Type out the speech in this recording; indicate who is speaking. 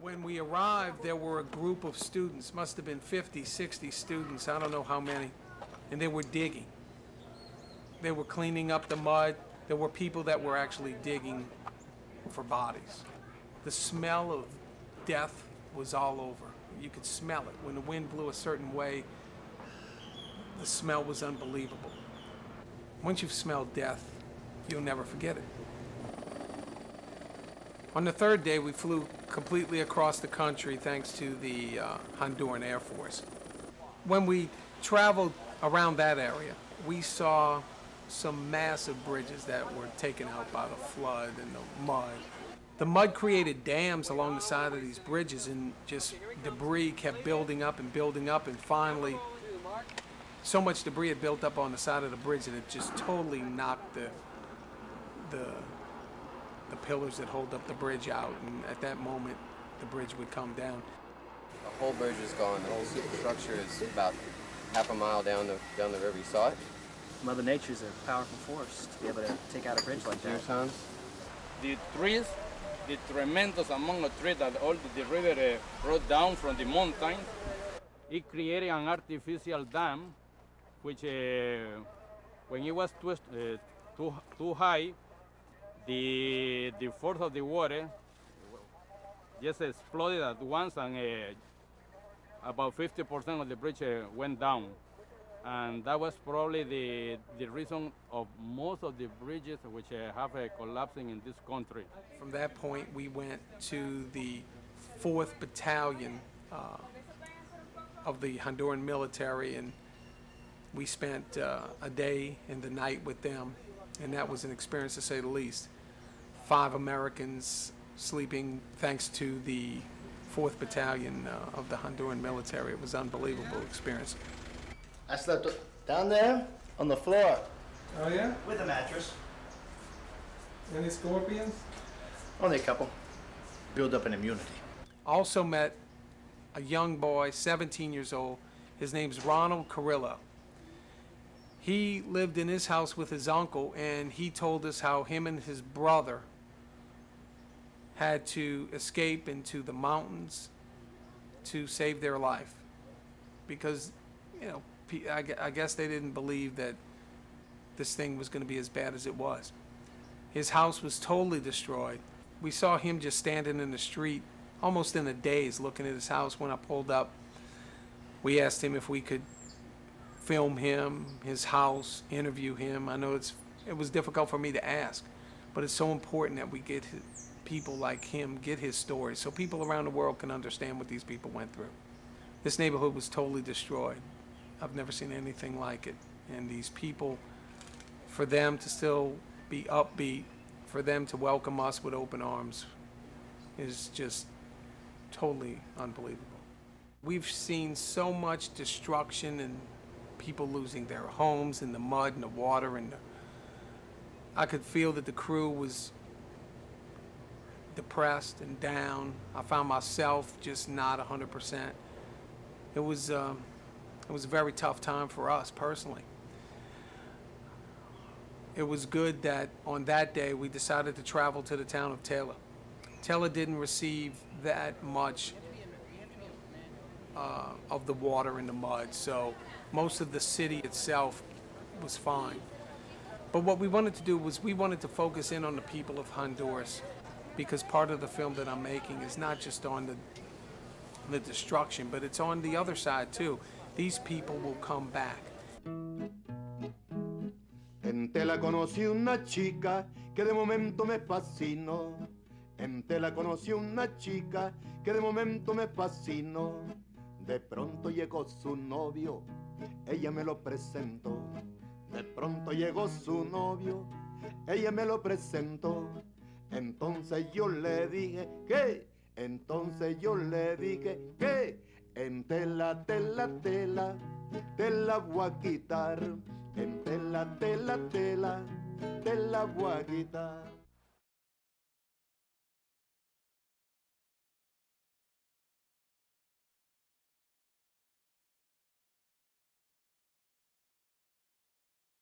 Speaker 1: When we arrived, there were a group of students, must have been 50, 60 students, I don't know how many, and they were digging. They were cleaning up the mud. There were people that were actually digging for bodies. The smell of death was all over. You could smell it. When the wind blew a certain way, the smell was unbelievable. Once you've smelled death, you'll never forget it. On the third day, we flew completely across the country thanks to the Honduran Air Force. When we traveled around that area, we saw some massive bridges that were taken out by the flood and the mud. The mud created dams along the side of these bridges, and just debris kept building up, and finally so much debris had built up on the side of the bridge that it just totally knocked the pillars that hold up the bridge out, and at that moment the bridge would come down.
Speaker 2: The whole bridge is gone. The whole superstructure is about half a mile down the river. You saw it?
Speaker 3: Mother Nature's a powerful force to be able to take out a bridge like that.
Speaker 4: The trees, the tremendous amount of trees that all the river brought down from the mountain, it created an artificial dam, which when it was too high, the force of the water just exploded at once, and about 50% of the bridge went down. And that was probably the reason of most of the bridges which have collapsing in this country.
Speaker 1: From that point, we went to the 4th Battalion of the Honduran military, and we spent a day and the night with them, and that was an experience to say the least. 5 Americans sleeping thanks to the 4th Battalion of the Honduran military. It was an unbelievable experience.
Speaker 5: I slept down there on the floor.
Speaker 1: Oh yeah?
Speaker 5: With a mattress.
Speaker 1: Any scorpions?
Speaker 5: Only a couple. Build up an immunity.
Speaker 1: Also met a young boy, 17 years old. His name's Ronald Carrillo. He lived in his house with his uncle, and he told us how him and his brother had to escape into the mountains to save their life because, you know, I guess they didn't believe that this thing was going to be as bad as it was. His house was totally destroyed. We saw him just standing in the street, almost in a daze, looking at his house. When I pulled up, we asked him if we could film him, his house, interview him. I know it was difficult for me to ask, but it's so important that we get people like him, get his story, so people around the world can understand what these people went through. This neighborhood was totally destroyed. I've never seen anything like it. And these people, for them to still be upbeat, for them to welcome us with open arms, is just totally unbelievable. We've seen so much destruction and people losing their homes in the mud and the water, and I could feel that the crew was depressed and down. I found myself just not 100%. It was a very tough time for us personally. It was good that on that day we decided to travel to the town of Tela. Tela didn't receive that much of the water and the mud, so most of the city itself was fine. But what we wanted to do was we wanted to focus in on the people of Honduras, because part of the film that I'm making is not just on the destruction, but it's on the other side too. These people will come back.
Speaker 6: En Tela conocí una chica que de momento me fascinó. En Tela conocí una chica que de momento me fascinó. De pronto llegó su novio, ella me lo presentó. De pronto llegó su novio, ella me lo presentó. Entonces yo le dije que, entonces yo le dije que, en tela, tela, tela, te la voy a quitar. En tela, tela, tela, te la voy a quitar.